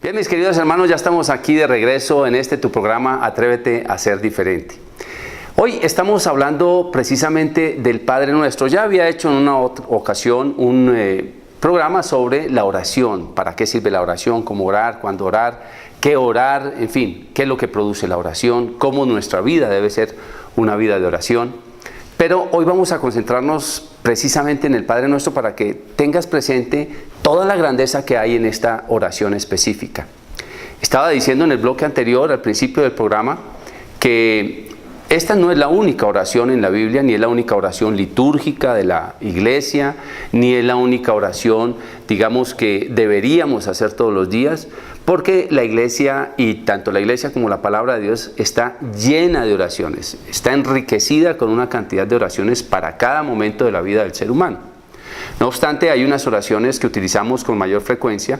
Bien, mis queridos hermanos, ya estamos aquí de regreso en tu programa Atrévete a ser diferente. Hoy estamos hablando precisamente del Padre Nuestro. Ya había hecho en una otra ocasión un programa sobre la oración. ¿Para qué sirve la oración? ¿Cómo orar? ¿Cuándo orar? ¿Qué orar? En fin, ¿qué es lo que produce la oración? ¿Cómo nuestra vida debe ser una vida de oración? Pero hoy vamos a concentrarnos precisamente en el Padre Nuestro para que tengas presente toda la grandeza que hay en esta oración específica. Estaba diciendo en el bloque anterior, al principio del programa, que esta no es la única oración en la Biblia, ni es la única oración litúrgica de la iglesia, ni es la única oración, digamos, que deberíamos hacer todos los días, porque la iglesia, y tanto la iglesia como la palabra de Dios, está llena de oraciones, está enriquecida con una cantidad de oraciones para cada momento de la vida del ser humano. No obstante, hay unas oraciones que utilizamos con mayor frecuencia,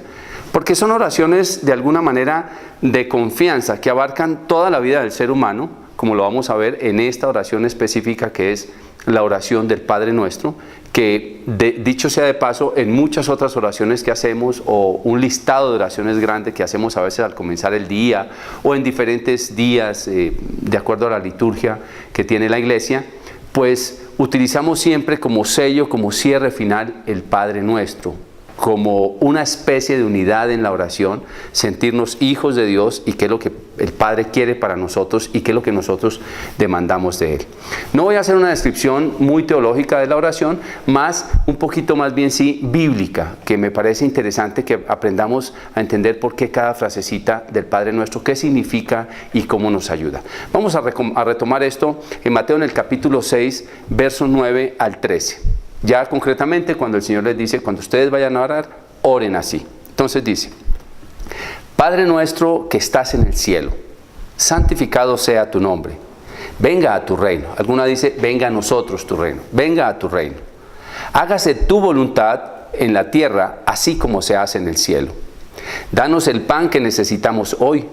porque son oraciones de alguna manera de confianza, que abarcan toda la vida del ser humano, como lo vamos a ver en esta oración específica que es la oración del Padre Nuestro, que dicho sea de paso, en muchas otras oraciones que hacemos o un listado de oraciones grande que hacemos a veces al comenzar el día o en diferentes días de acuerdo a la liturgia que tiene la iglesia, pues utilizamos siempre como sello, como cierre final el Padre Nuestro, como una especie de unidad en la oración, sentirnos hijos de Dios y qué es lo que el Padre quiere para nosotros y qué es lo que nosotros demandamos de Él. No voy a hacer una descripción muy teológica de la oración, más un poquito más bien sí bíblica, que me parece interesante que aprendamos a entender por qué cada frasecita del Padre Nuestro, qué significa y cómo nos ayuda. Vamos a retomar esto en Mateo en el capítulo 6, versos 9 al 13. Ya concretamente cuando el Señor les dice, cuando ustedes vayan a orar, oren así. Entonces dice, Padre nuestro que estás en el cielo, santificado sea tu nombre. Venga a tu reino. Alguna dice, venga a nosotros tu reino. Venga a tu reino. Hágase tu voluntad en la tierra, así como se hace en el cielo. Danos el pan que necesitamos hoy.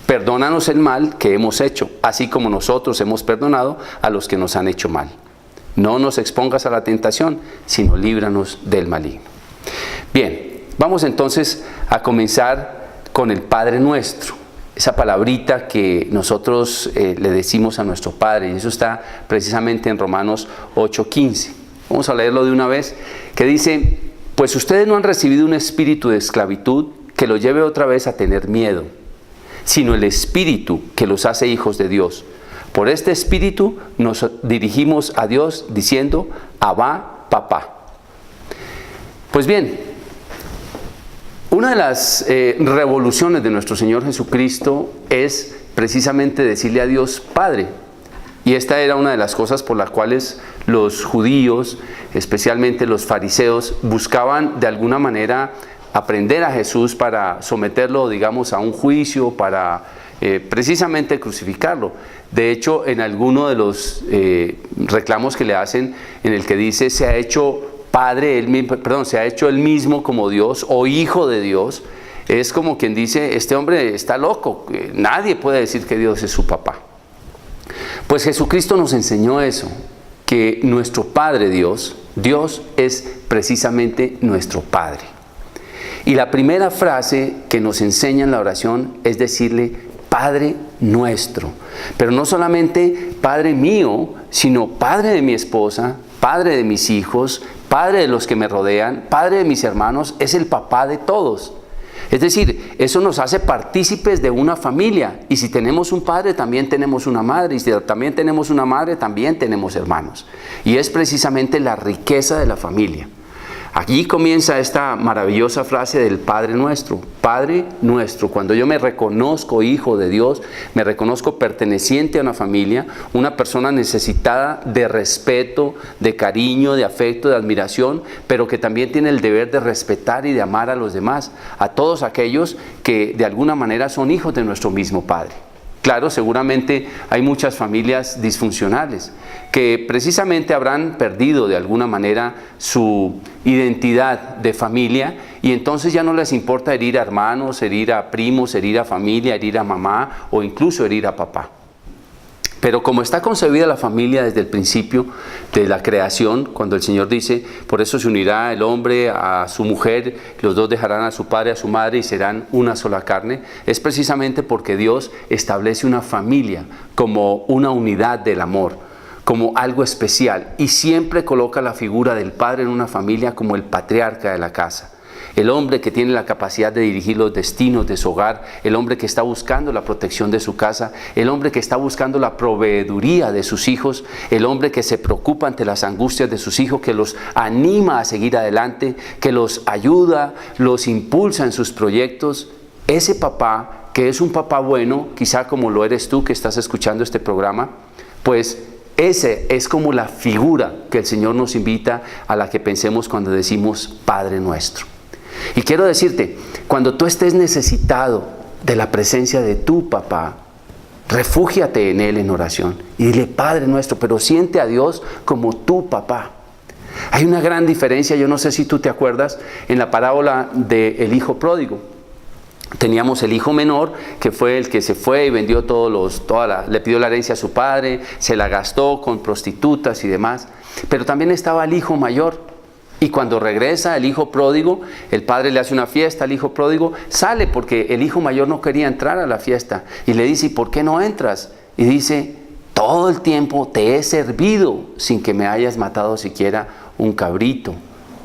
Perdónanos el mal que hemos hecho, así como nosotros hemos perdonado a los que nos han hecho mal. No nos expongas a la tentación, sino líbranos del maligno. Bien, vamos entonces a comenzar con el Padre Nuestro. Esa palabrita que nosotros le decimos a nuestro Padre, y eso está precisamente en Romanos 8:15. Vamos a leerlo de una vez, que dice, pues ustedes no han recibido un espíritu de esclavitud que los lleve otra vez a tener miedo, sino el espíritu que los hace hijos de Dios. Por este espíritu nos dirigimos a Dios diciendo, Abba, papá. Pues bien, una de las revoluciones de nuestro Señor Jesucristo es precisamente decirle a Dios Padre. Y esta era una de las cosas por las cuales los judíos, especialmente los fariseos, buscaban de alguna manera aprender a Jesús para someterlo, digamos, a un juicio, para precisamente crucificarlo. De hecho, en alguno de los reclamos que le hacen, en el que dice se ha hecho Padre, se ha hecho él mismo como Dios o hijo de Dios, es como quien dice, este hombre está loco, nadie puede decir que Dios es su papá. Pues Jesucristo nos enseñó eso, que nuestro Padre Dios es precisamente nuestro Padre. Y la primera frase que nos enseña en la oración es decirle Padre nuestro, pero no solamente Padre mío, sino Padre de mi esposa, Padre de mis hijos, Padre de los que me rodean, Padre de mis hermanos, es el papá de todos. Es decir, eso nos hace partícipes de una familia, y si tenemos un padre también tenemos una madre, y si también tenemos una madre también tenemos hermanos, y es precisamente la riqueza de la familia. Aquí comienza esta maravillosa frase del Padre Nuestro. Padre Nuestro, cuando yo me reconozco hijo de Dios, me reconozco perteneciente a una familia, una persona necesitada de respeto, de cariño, de afecto, de admiración, pero que también tiene el deber de respetar y de amar a los demás, a todos aquellos que de alguna manera son hijos de nuestro mismo Padre. Claro, seguramente hay muchas familias disfuncionales que precisamente habrán perdido de alguna manera su identidad de familia y entonces ya no les importa herir a hermanos, herir a primos, herir a familia, herir a mamá o incluso herir a papá. Pero como está concebida la familia desde el principio de la creación, cuando el Señor dice, por eso se unirá el hombre a su mujer, los dos dejarán a su padre y a su madre y serán una sola carne, es precisamente porque Dios establece una familia como una unidad del amor, como algo especial, y siempre coloca la figura del padre en una familia como el patriarca de la casa. El hombre que tiene la capacidad de dirigir los destinos de su hogar, el hombre que está buscando la protección de su casa, el hombre que está buscando la proveeduría de sus hijos, el hombre que se preocupa ante las angustias de sus hijos, que los anima a seguir adelante, que los ayuda, los impulsa en sus proyectos. Ese papá, que es un papá bueno, quizá como lo eres tú que estás escuchando este programa, pues ese es como la figura que el Señor nos invita a la que pensemos cuando decimos Padre Nuestro. Y quiero decirte, cuando tú estés necesitado de la presencia de tu papá, refúgiate en Él en oración y dile Padre Nuestro, pero siente a Dios como tu papá. Hay una gran diferencia, yo no sé si tú te acuerdas, en la parábola del hijo pródigo. Teníamos el hijo menor, que fue el que se fue y vendió le pidió la herencia a su padre, se la gastó con prostitutas y demás. Pero también estaba el hijo mayor. Y cuando regresa el hijo pródigo, el padre le hace una fiesta al hijo pródigo, sale porque el hijo mayor no quería entrar a la fiesta. Y le dice, ¿y por qué no entras? Y dice, todo el tiempo te he servido sin que me hayas matado siquiera un cabrito.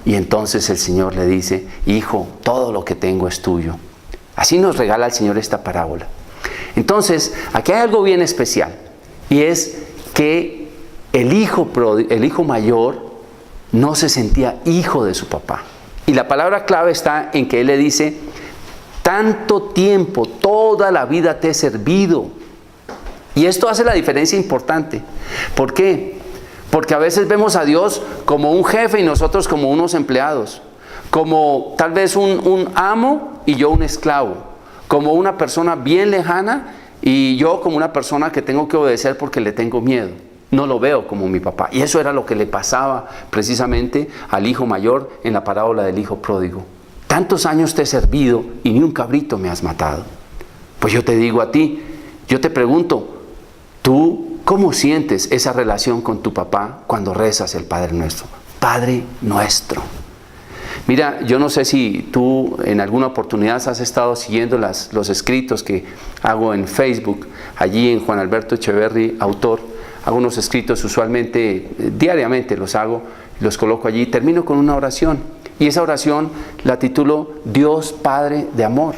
Y entonces el Señor le dice, hijo, todo lo que tengo es tuyo. Así nos regala el Señor esta parábola. Entonces, aquí hay algo bien especial. Y es que el hijo mayor no se sentía hijo de su papá. Y la palabra clave está en que él le dice, tanto tiempo, toda la vida te he servido. Y esto hace la diferencia importante. ¿Por qué? Porque a veces vemos a Dios como un jefe y nosotros como unos empleados. Como tal vez un amo y yo un esclavo. Como una persona bien lejana y yo como una persona que tengo que obedecer porque le tengo miedo. No lo veo como mi papá. Y eso era lo que le pasaba precisamente al hijo mayor en la parábola del hijo pródigo. Tantos años te he servido y ni un cabrito me has matado. Pues yo te digo a ti, yo te pregunto, ¿tú cómo sientes esa relación con tu papá cuando rezas el Padre Nuestro? Padre Nuestro. Mira, yo no sé si tú en alguna oportunidad has estado siguiendo los escritos que hago en Facebook, allí en Juan Alberto Echeverry, autor. Hago unos escritos usualmente, diariamente los hago, los coloco allí, termino con una oración. Y esa oración la titulo Dios Padre de Amor,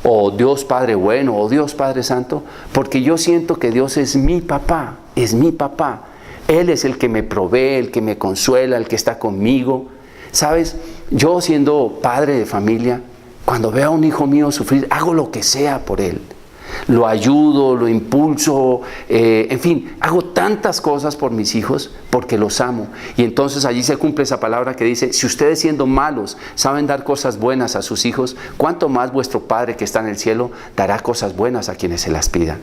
o Dios Padre Bueno, o Dios Padre Santo, porque yo siento que Dios es mi papá, es mi papá. Él es el que me provee, el que me consuela, el que está conmigo. ¿Sabes? Yo siendo padre de familia, cuando veo a un hijo mío sufrir, hago lo que sea por él. Lo ayudo, lo impulso, en fin, hago tantas cosas por mis hijos porque los amo. Y entonces allí se cumple esa palabra que dice, si ustedes siendo malos saben dar cosas buenas a sus hijos, ¿cuánto más vuestro Padre que está en el cielo dará cosas buenas a quienes se las pidan?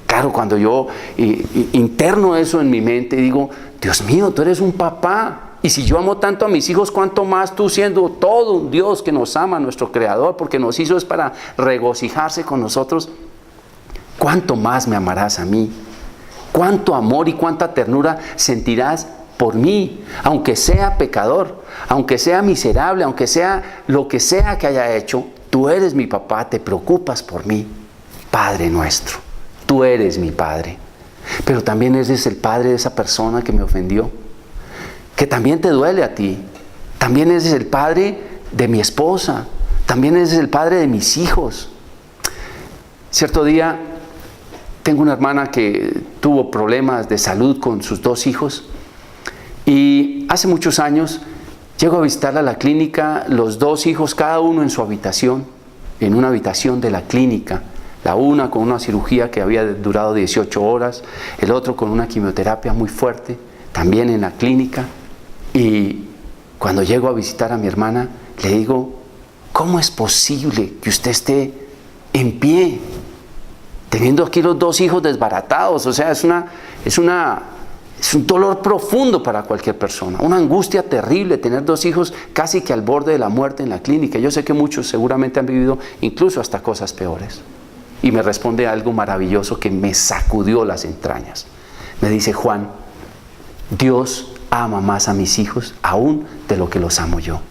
Claro, cuando yo interno eso en mi mente y digo, Dios mío, tú eres un papá. Y si yo amo tanto a mis hijos, ¿cuánto más tú siendo todo un Dios que nos ama, nuestro Creador, porque nos hizo es para regocijarse con nosotros? ¿Cuánto más me amarás a mí? ¿Cuánto amor y cuánta ternura sentirás por mí? Aunque sea pecador, aunque sea miserable, aunque sea lo que sea que haya hecho, tú eres mi papá, te preocupas por mí. Padre Nuestro, tú eres mi Padre. Pero también eres el Padre de esa persona que me ofendió, que también te duele a ti. También eres el Padre de mi esposa, también eres el Padre de mis hijos. Cierto día tengo una hermana que tuvo problemas de salud con sus 2 hijos y hace muchos años llego a visitarla a la clínica, los 2 hijos, cada uno en su habitación, en una habitación de la clínica. La una con una cirugía que había durado 18 horas, el otro con una quimioterapia muy fuerte, también en la clínica. Y cuando llego a visitar a mi hermana, le digo, ¿cómo es posible que usted esté en pie, teniendo aquí los 2 hijos desbaratados? O sea, es un dolor profundo para cualquier persona, una angustia terrible tener 2 hijos casi que al borde de la muerte en la clínica. Yo sé que muchos seguramente han vivido incluso hasta cosas peores. y me responde algo maravilloso que me sacudió las entrañas. Me dice: Juan, Dios ama más a mis hijos aún de lo que los amo yo.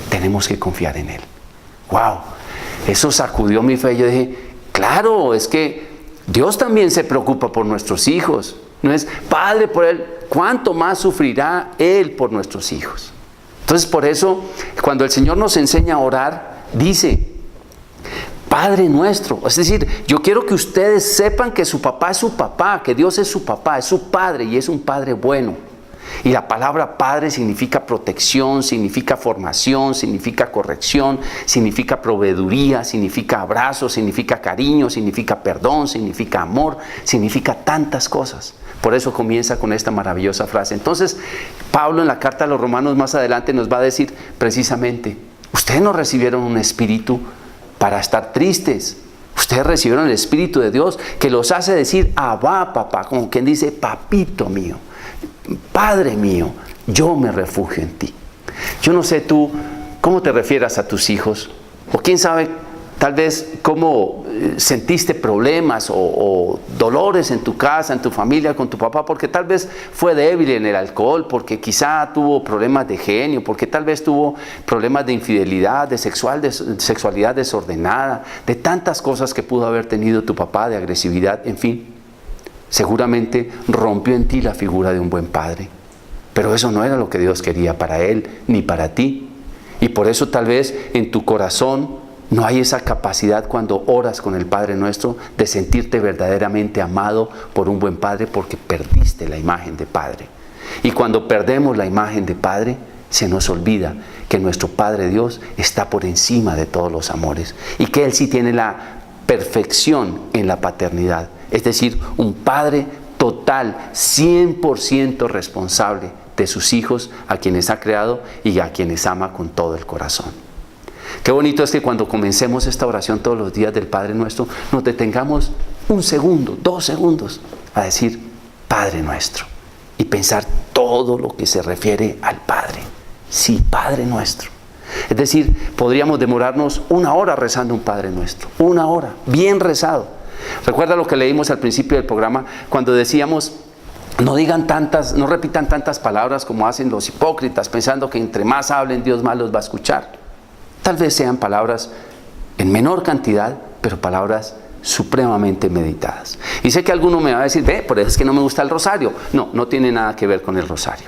Tenemos que confiar en Él. ¡Wow! Eso sacudió mi fe. Yo dije: claro, es que Dios también se preocupa por nuestros hijos. No es Padre por Él, ¿cuánto más sufrirá Él por nuestros hijos? Entonces, por eso, cuando el Señor nos enseña a orar, dice: Padre nuestro. Es decir, yo quiero que ustedes sepan que su papá es su papá, que Dios es su papá, es su Padre y es un Padre bueno. Y la palabra Padre significa protección, significa formación, significa corrección, significa proveeduría, significa abrazo, significa cariño, significa perdón, significa amor, significa tantas cosas. Por eso comienza con esta maravillosa frase. Entonces, Pablo en la carta a los Romanos más adelante nos va a decir precisamente: ustedes no recibieron un espíritu para estar tristes. Ustedes recibieron el Espíritu de Dios que los hace decir: Abba, papá, como quien dice: papito mío, Padre mío, yo me refugio en ti. Yo no sé tú cómo te refieras a tus hijos, o quién sabe, tal vez cómo sentiste problemas o dolores en tu casa, en tu familia, con tu papá, porque tal vez fue débil en el alcohol, porque quizá tuvo problemas de genio, porque tal vez tuvo problemas de infidelidad, de sexualidad desordenada, de tantas cosas que pudo haber tenido tu papá, de agresividad, en fin. Seguramente rompió en ti la figura de un buen padre, pero eso no era lo que Dios quería para él ni para ti. Y por eso tal vez en tu corazón no hay esa capacidad cuando oras con el Padre Nuestro de sentirte verdaderamente amado por un buen padre, porque perdiste la imagen de padre. Y cuando perdemos la imagen de padre, se nos olvida que nuestro Padre Dios está por encima de todos los amores y que Él sí tiene la perfección en la paternidad. Es decir, un padre total, 100% responsable de sus hijos, a quienes ha creado y a quienes ama con todo el corazón. Qué bonito es que cuando comencemos esta oración todos los días del Padre Nuestro, nos detengamos 1 segundo, 2 segundos a decir Padre Nuestro y pensar todo lo que se refiere al Padre. Sí, Padre Nuestro. Es decir, podríamos demorarnos 1 hora rezando un Padre Nuestro, 1 hora, bien rezado. Recuerda lo que leímos al principio del programa cuando decíamos: no repitan tantas palabras como hacen los hipócritas, pensando que entre más hablen Dios más los va a escuchar. Tal vez sean palabras en menor cantidad, pero palabras supremamente meditadas. Y sé que alguno me va a decir: por eso es que no me gusta el rosario. No, no tiene nada que ver con el rosario.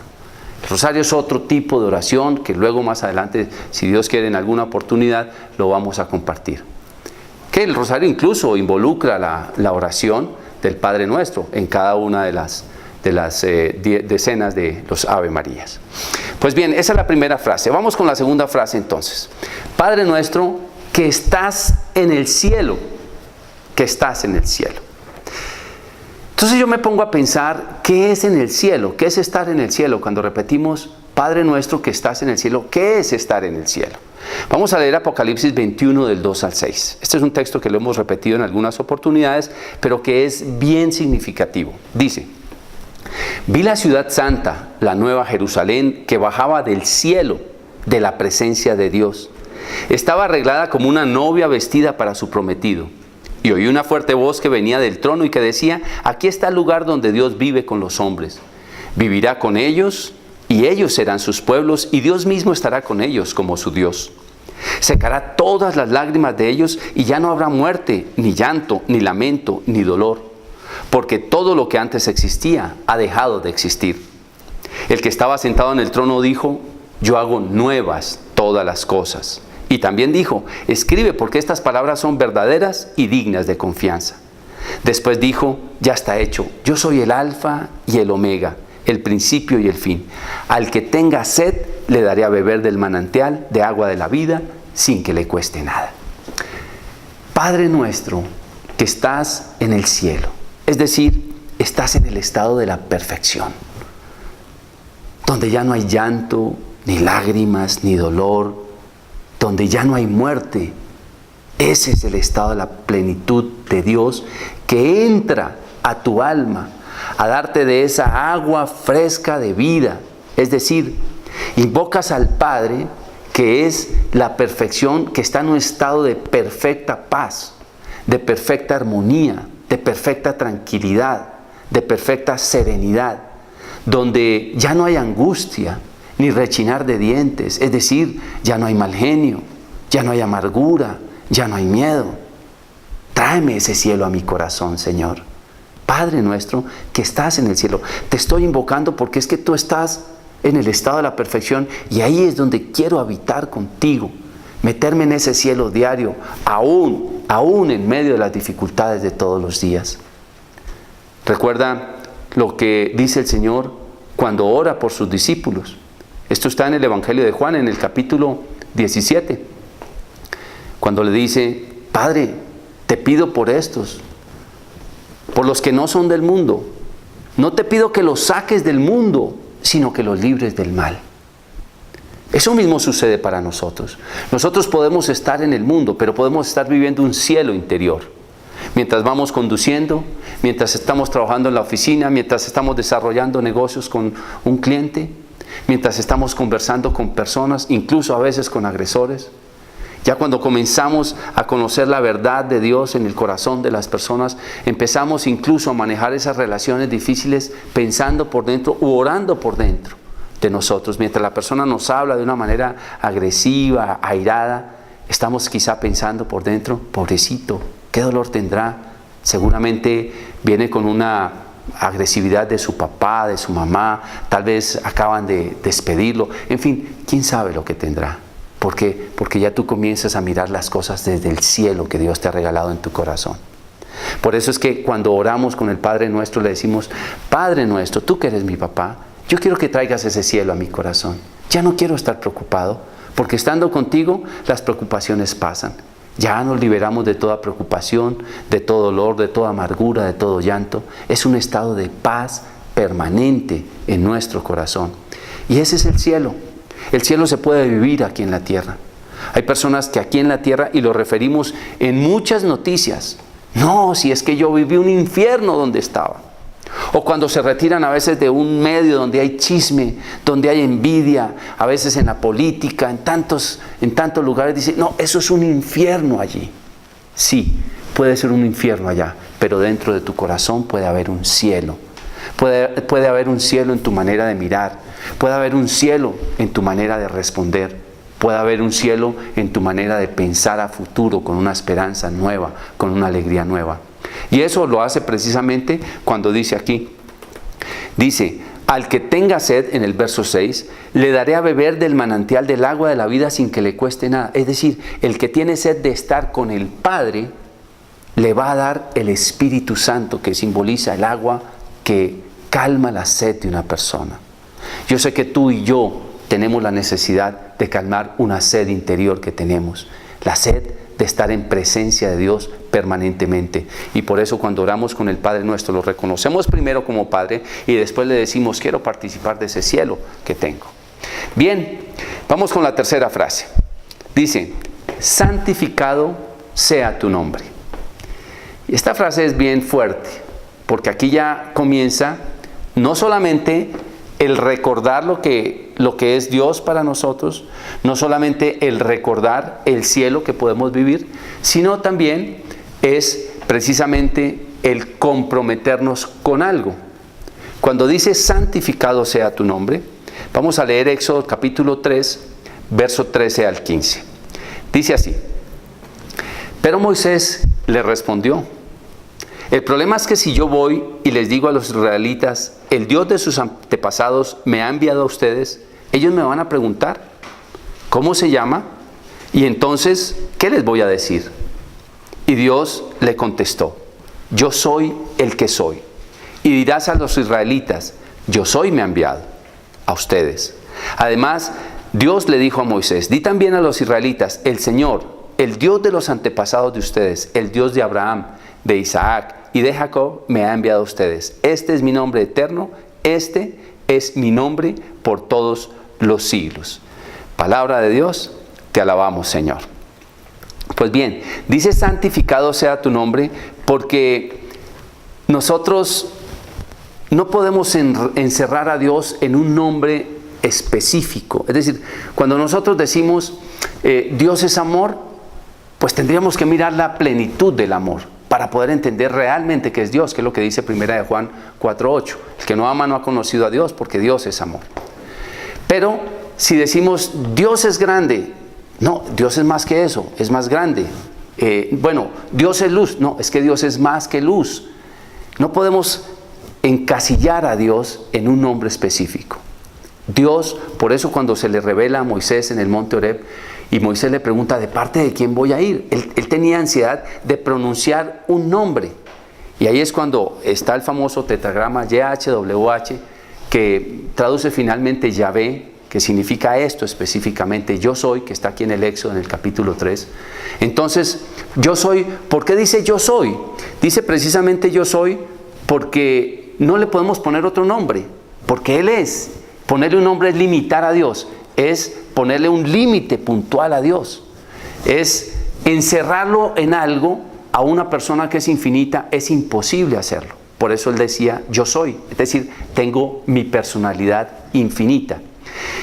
El rosario es otro tipo de oración que luego más adelante, si Dios quiere, en alguna oportunidad lo vamos a compartir. Que el rosario incluso involucra la oración del Padre Nuestro en cada una de las decenas de los Ave Marías. Pues bien, esa es la primera frase. Vamos con la segunda frase entonces. Padre Nuestro que estás en el cielo, que estás en el cielo. Entonces yo me pongo a pensar, ¿qué es en el cielo? ¿Qué es estar en el cielo? Cuando repetimos Padre Nuestro que estás en el cielo, ¿qué es estar en el cielo? Vamos a leer Apocalipsis 21 del 2 al 6. Este es un texto que lo hemos repetido en algunas oportunidades, pero que es bien significativo. Dice: vi la ciudad santa, la nueva Jerusalén, que bajaba del cielo, de la presencia de Dios. Estaba arreglada como una novia vestida para su prometido. Y oí una fuerte voz que venía del trono y que decía: aquí está el lugar donde Dios vive con los hombres. Vivirá con ellos y ellos serán sus pueblos y Dios mismo estará con ellos como su Dios. Secará todas las lágrimas de ellos y ya no habrá muerte, ni llanto, ni lamento, ni dolor, porque todo lo que antes existía ha dejado de existir. El que estaba sentado en el trono dijo: yo hago nuevas todas las cosas. Y también dijo: escribe, porque estas palabras son verdaderas y dignas de confianza. Después dijo: ya está hecho, yo soy el Alfa y el Omega, el principio y el fin. Al que tenga sed, le daré a beber del manantial de agua de la vida, sin que le cueste nada. Padre nuestro, que estás en el cielo, es decir, estás en el estado de la perfección, donde ya no hay llanto, ni lágrimas, ni dolor, donde ya no hay muerte. Ese es el estado de la plenitud de Dios que entra a tu alma a darte de esa agua fresca de vida. Es decir, invocas al Padre, que es la perfección, que está en un estado de perfecta paz, de perfecta armonía, de perfecta tranquilidad, de perfecta serenidad, donde ya no hay angustia, ni rechinar de dientes, es decir, ya no hay mal genio, ya no hay amargura, ya no hay miedo. Tráeme ese cielo a mi corazón, Señor. Padre nuestro que estás en el cielo, te estoy invocando porque es que tú estás en el estado de la perfección y ahí es donde quiero habitar contigo, meterme en ese cielo diario, aún en medio de las dificultades de todos los días. Recuerda lo que dice el Señor cuando ora por sus discípulos. Esto está en el Evangelio de Juan, en el capítulo 17, cuando le dice: Padre, te pido por estos, por los que no son del mundo. No te pido que los saques del mundo, sino que los libres del mal. Eso mismo sucede para nosotros. Nosotros podemos estar en el mundo, pero podemos estar viviendo un cielo interior. Mientras vamos conduciendo, mientras estamos trabajando en la oficina, mientras estamos desarrollando negocios con un cliente, mientras estamos conversando con personas, incluso a veces con agresores. Ya cuando comenzamos a conocer la verdad de Dios en el corazón de las personas, empezamos incluso a manejar esas relaciones difíciles pensando por dentro u orando por dentro de nosotros. Mientras la persona nos habla de una manera agresiva, airada, estamos quizá pensando por dentro: pobrecito, ¿qué dolor tendrá? Seguramente viene con una agresividad de su papá, de su mamá, tal vez acaban de despedirlo. En fin, ¿quién sabe lo que tendrá? ¿Por qué? Porque ya tú comienzas a mirar las cosas desde el cielo que Dios te ha regalado en tu corazón. Por eso es que cuando oramos con el Padre Nuestro le decimos: Padre Nuestro, tú que eres mi papá, yo quiero que traigas ese cielo a mi corazón. Ya no quiero estar preocupado, porque estando contigo las preocupaciones pasan. Ya nos liberamos de toda preocupación, de todo dolor, de toda amargura, de todo llanto. Es un estado de paz permanente en nuestro corazón. Y ese es el cielo. El cielo se puede vivir aquí en la tierra. Hay personas que aquí en la tierra, y lo referimos en muchas noticias: no, si es que yo viví un infierno donde estaba. O cuando se retiran a veces de un medio donde hay chisme, donde hay envidia, a veces en la política, en tantos lugares, dicen: no, eso es un infierno allí. Sí, puede ser un infierno allá, pero dentro de tu corazón puede haber un cielo. Puede haber un cielo en tu manera de mirar, puede haber un cielo en tu manera de responder, puede haber un cielo en tu manera de pensar a futuro con una esperanza nueva, con una alegría nueva. Y eso lo hace precisamente cuando dice aquí, dice: al que tenga sed, en el verso 6, le daré a beber del manantial del agua de la vida sin que le cueste nada. Es decir, el que tiene sed de estar con el Padre, le va a dar el Espíritu Santo, que simboliza el agua que calma la sed de una persona. Yo sé que tú y yo tenemos la necesidad de calmar una sed interior que tenemos, la sed de estar en presencia de Dios permanentemente. Y por eso cuando oramos con el Padre Nuestro, lo reconocemos primero como Padre y después le decimos: quiero participar de ese cielo que tengo. Bien, vamos con la tercera frase. Dice: santificado sea tu nombre. Y esta frase es bien fuerte, porque aquí ya comienza no solamente el recordar lo que es Dios para nosotros, no solamente el recordar el cielo que podemos vivir, sino también es precisamente el comprometernos con algo. Cuando dice santificado sea tu nombre, vamos a leer Éxodo capítulo 3, verso 13 al 15. Dice así: pero Moisés le respondió: el problema es que si yo voy y les digo a los israelitas: el Dios de sus antepasados me ha enviado a ustedes, ellos me van a preguntar: ¿cómo se llama? Y entonces, ¿qué les voy a decir? Y Dios le contestó: yo soy el que soy. Y dirás a los israelitas: yo soy me ha enviado a ustedes. Además, Dios le dijo a Moisés: di también a los israelitas: el Señor, el Dios de los antepasados de ustedes, el Dios de Abraham, de Isaac y de Jacob, me ha enviado a ustedes. Este es mi nombre eterno, este es mi nombre por todos los siglos. Palabra de Dios, te alabamos, Señor. Pues bien, dice: santificado sea tu nombre, porque nosotros no podemos encerrar a Dios en un nombre específico. Es decir, cuando nosotros decimos Dios es amor, pues tendríamos que mirar la plenitud del amor para poder entender realmente qué es Dios, que es lo que dice 1 de Juan 4:8. El que no ama no ha conocido a Dios, porque Dios es amor. Pero si decimos Dios es grande, no, Dios es más que eso, es más grande. Dios es luz, no, es que Dios es más que luz. No podemos encasillar a Dios en un nombre específico. Dios, por eso cuando se le revela a Moisés en el monte Horeb, y Moisés le pregunta, ¿de parte de quién voy a ir? Él tenía ansiedad de pronunciar un nombre. Y ahí es cuando está el famoso tetragrama YHWH, que traduce finalmente Yahvé, que significa esto específicamente, yo soy, que está aquí en el Éxodo, en el capítulo 3. Entonces, yo soy, ¿por qué dice yo soy? Dice precisamente yo soy porque no le podemos poner otro nombre, porque Él es. Ponerle un nombre es limitar a Dios, es ponerle un límite puntual a Dios, es encerrarlo en algo. A una persona que es infinita es imposible hacerlo. Por eso Él decía yo soy, es decir, tengo mi personalidad infinita.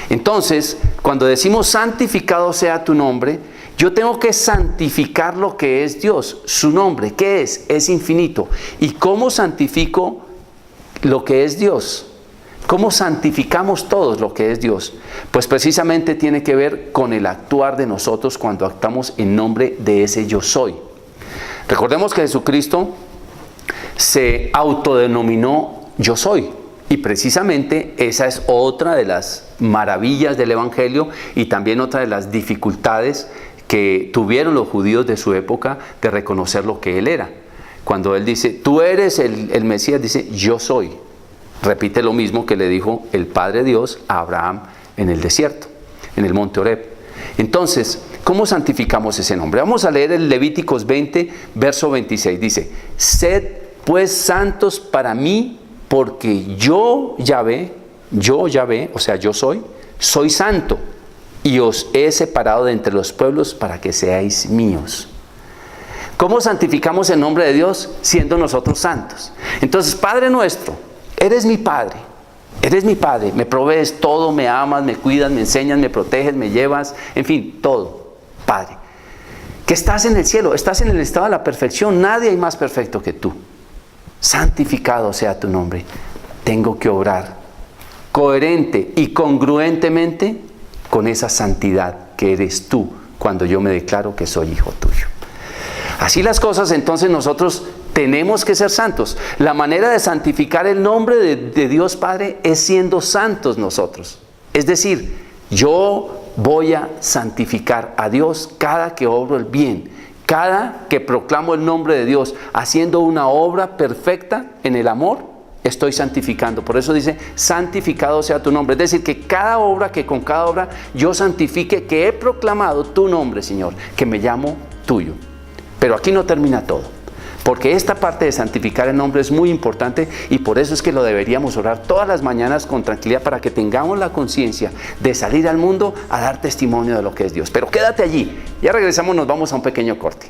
Entonces, cuando decimos santificado sea tu nombre, yo tengo que santificar lo que es Dios, su nombre. ¿Qué es? Es infinito. ¿Y cómo santifico lo que es Dios? ¿Cómo santificamos todos lo que es Dios? Pues precisamente tiene que ver con el actuar de nosotros cuando actuamos en nombre de ese yo soy. Recordemos que Jesucristo se autodenominó yo soy. Y precisamente esa es otra de las maravillas del Evangelio y también otra de las dificultades que tuvieron los judíos de su época de reconocer lo que Él era. Cuando Él dice, tú eres el Mesías, dice, yo soy. Repite lo mismo que le dijo el Padre Dios a Abraham en el desierto, en el monte Horeb. Entonces, ¿cómo santificamos ese nombre? Vamos a leer el Levíticos 20, verso 26. Dice, sed pues santos para mí, porque yo Yahvé, o sea, yo soy santo, y os he separado de entre los pueblos para que seáis míos. ¿Cómo santificamos el nombre de Dios? Siendo nosotros santos. Entonces, Padre nuestro, eres mi Padre, me provees todo, me amas, me cuidas, me enseñas, me proteges, me llevas, en fin, todo, Padre. Que estás en el cielo, estás en el estado de la perfección, nadie hay más perfecto que tú. Santificado sea tu nombre. Tengo que obrar coherente y congruentemente con esa santidad que eres tú cuando yo me declaro que soy hijo tuyo. Así las cosas, entonces nosotros tenemos que ser santos. La manera de santificar el nombre de Dios Padre es siendo santos nosotros. Es decir, yo voy a santificar a Dios cada que obro el bien. Cada que proclamo el nombre de Dios, haciendo una obra perfecta en el amor, estoy santificando. Por eso dice, santificado sea tu nombre. Es decir, que cada obra, que con cada obra yo santifique, que he proclamado tu nombre, Señor, que me llamo tuyo. Pero aquí no termina todo, porque esta parte de santificar el nombre es muy importante y por eso es que lo deberíamos orar todas las mañanas con tranquilidad para que tengamos la conciencia de salir al mundo a dar testimonio de lo que es Dios. Pero quédate allí, ya regresamos, nos vamos a un pequeño corte.